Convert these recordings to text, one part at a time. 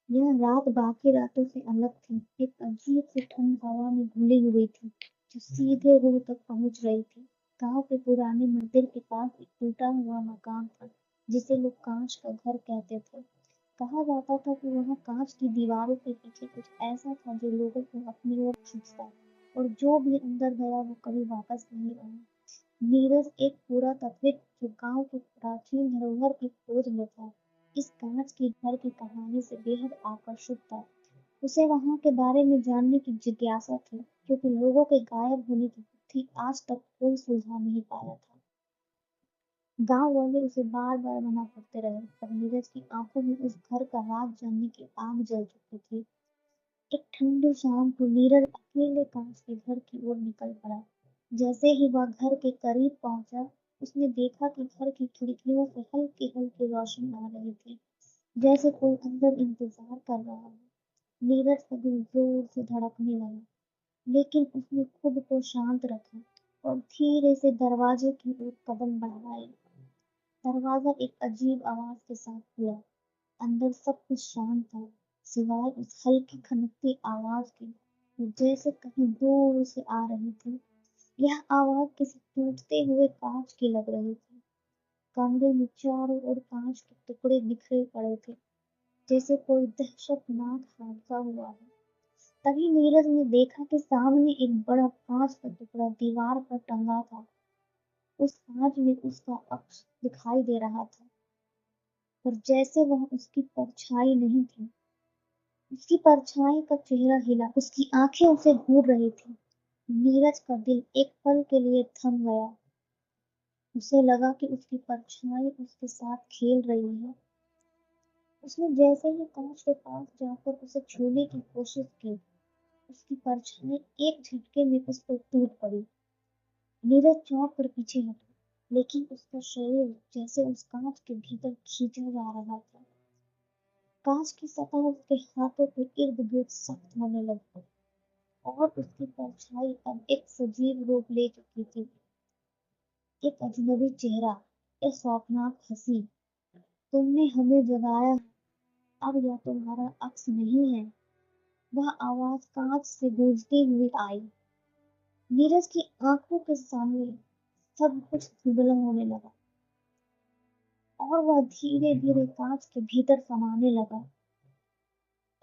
यह रात बाकी रातों से अलग थी। एक अजीब सी ठंड हवा में घुली हुई थी, जो सीधे रूह तक पहुंच रही थी। गांव के पुराने मंदिर के पास एक टूटा हुआ मकान था, जिसे लोग कांच का घर कहते थे। कहा जाता था कि वहां कांच की दीवारों के पीछे कुछ ऐसा था जो लोगों को अपनी ओर खींचता, और जो भी अंदर गया वो कभी वापस नहीं आया। नीरज एक पुरातत्विक जो गांव की प्राचीन धरोहर की खोज में था, इस कांच के घर की कहानी से बेहद आकर्षित था। उसे वहां के बारे में जानने की जिज्ञासा थी, क्योंकि लोगों के गायब होने की गुत्थी आज तक कोई सुलझा नहीं पाया था। गांव वाले उसे बार बार मना करते रहे, पर नीरज की आंखों में उस घर का राज जानने की आग जल चुकी थी। एक ठंडी शाम को नीरज अकेले कांच के घर की ओर निकल पड़ा। जैसे ही वह घर के करीब पहुंचा, उसने देखा कि घर की खिड़कियों से हल्की हल्की रोशनी आ रही थी, जैसे कोई अंदर इंतजार कर रहा हो। नीरज का दिल जोर से धड़कने लगा, लेकिन उसने खुद को शांत रखा और धीरे से दरवाजे की ओर कदम बढ़ाए। दरवाजा एक अजीब आवाज के साथ खुला। अंदर सब कुछ शांत था, सिवाय उस हल्की खनकती आवाज के, जो जैसे कहीं दूर से आ रही थी। यह आवाज किसी टूटते हुए कांच की लग रही थी। कमरे में चारों ओर कांच के टुकड़े बिखरे पड़े थे, जैसे कोई दहशतनाक हादसा हुआ है। तभी नीरज ने देखा कि सामने एक बड़ा कांच का टुकड़ा दीवार पर टंगा था। उस कांच में उसका अक्स दिखाई दे रहा था, पर जैसे वह उसकी परछाई नहीं थी। उसकी परछाई का चेहरा हिला, उसकी आंखें उसे घूर रही थी। नीरज का दिल एक पल के लिए थम गया। उसे लगा कि उसकी परछाई उसके साथ खेल रही है। उसने जैसे ही कांच के पास जाकर उसे छूने की कोशिश की, उसकी परछाई एक झटके में उस पर टूट पड़ी। नीरज चौंक कर पीछे हटा, लेकिन उसका शरीर जैसे उस कांच के भीतर खींचा जा रहा था। कांच की सतह उसके हाथों के इर्द गिर्द सख्त होने लगी, और उसकी परछाई अब एक सजीव रूप ले चुकी थी। एक अजनबी चेहरा, एक खौफनाक हंसी। तुमने हमें जगाया है, अब यह तुम्हारा अक्स नहीं है। वह आवाज कांच से गूंजती हुई आई। नीरज की आंखों के सामने सब कुछ धुंधला होने लगा, और वह धीरे धीरे कांच के भीतर समाने लगा।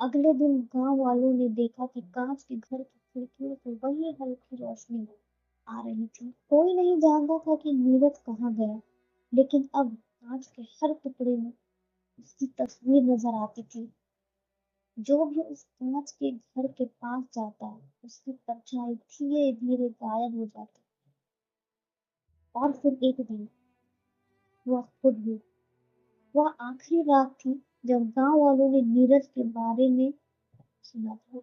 अगले दिन गांव वालों ने देखा कि कांच के घर की खिड़कियों से वही हल्की रोशनी आ रही थी। कोई नहीं जानता था कि नीरज कहाँ गया, लेकिन अब कांच के हर टुकड़े में उसकी तस्वीर नजर आती थी। जो भी उस कांच के घर के पास जाता, उसकी परछाई धीरे धीरे गायब हो जाती। और फिर एक दिन वह खुद भी, वह आखिरी रात थी जब गांव वालों ने नीरज के बारे में सुना था।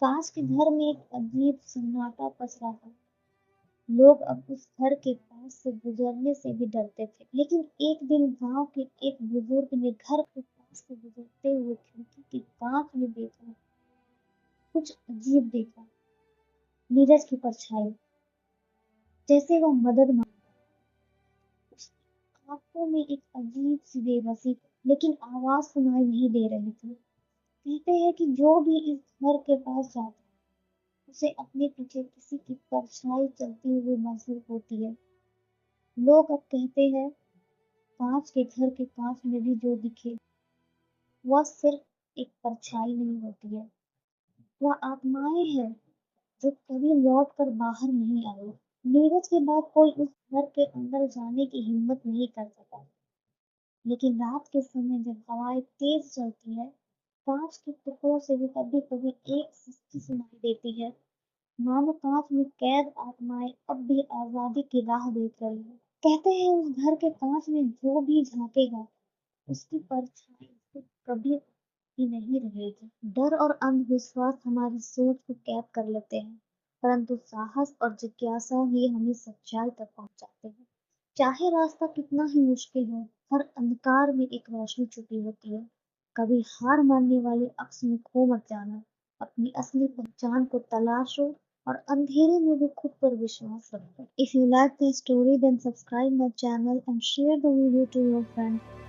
कांच के घर में एक अजीब सन्नाटा पसरा था। लोग अब उस घर के पास से गुजरने से भी डरते थे। लेकिन एक दिन गांव के एक बुजुर्ग ने घर के पास से गुजरते हुए खिड़की के कांच में देखा, कुछ अजीब देखा। नीरज की परछाई, जैसे वह मदद मांग। उसकी आंखों में एक अजीब सी बेबसी, लेकिन आवाज सुनाई नहीं दे रही थी। कहते हैं कि जो भी इस घर के पास जाता, उसे अपने पीछे किसी की परछाई चलती हुई महसूस होती है। लोग अब कहते हैं, कांच के घर के कांच में भी जो दिखे, वह सिर्फ एक परछाई नहीं होती है, वह आत्माएं हैं जो कभी लौट कर बाहर नहीं आई। नीरज के बाद कोई उस घर के अंदर जाने की हिम्मत नहीं कर सका, लेकिन रात के समय जब हवाएं तेज चलती है, कांच के टुकड़ों से भी कभी कभी एक सिसकी सुनाई देती है, मानो कांच में कैद आत्माएं अब भी आजादी की राह देख रही है। कहते हैं उस घर के कांच में जो भी झांकेगा, उसकी परछाई उससे कभी भी नहीं रहेगी। डर और अंधविश्वास हमारी सोच को कैद कर लेते हैं, परंतु साहस और जिज्ञासा ही हमें सच्चाई तक पहुंचाते हैं। चाहे रास्ता कितना ही मुश्किल हो, हर अंधकार में एक रोशनी छुपी होती है। कभी हार मानने वाले अक्स में खो मत जाना, अपनी असली पहचान को तलाशो और अंधेरे में भी खुद पर विश्वास रखो। If you like the story, then subscribe my channel and share the video to your friends.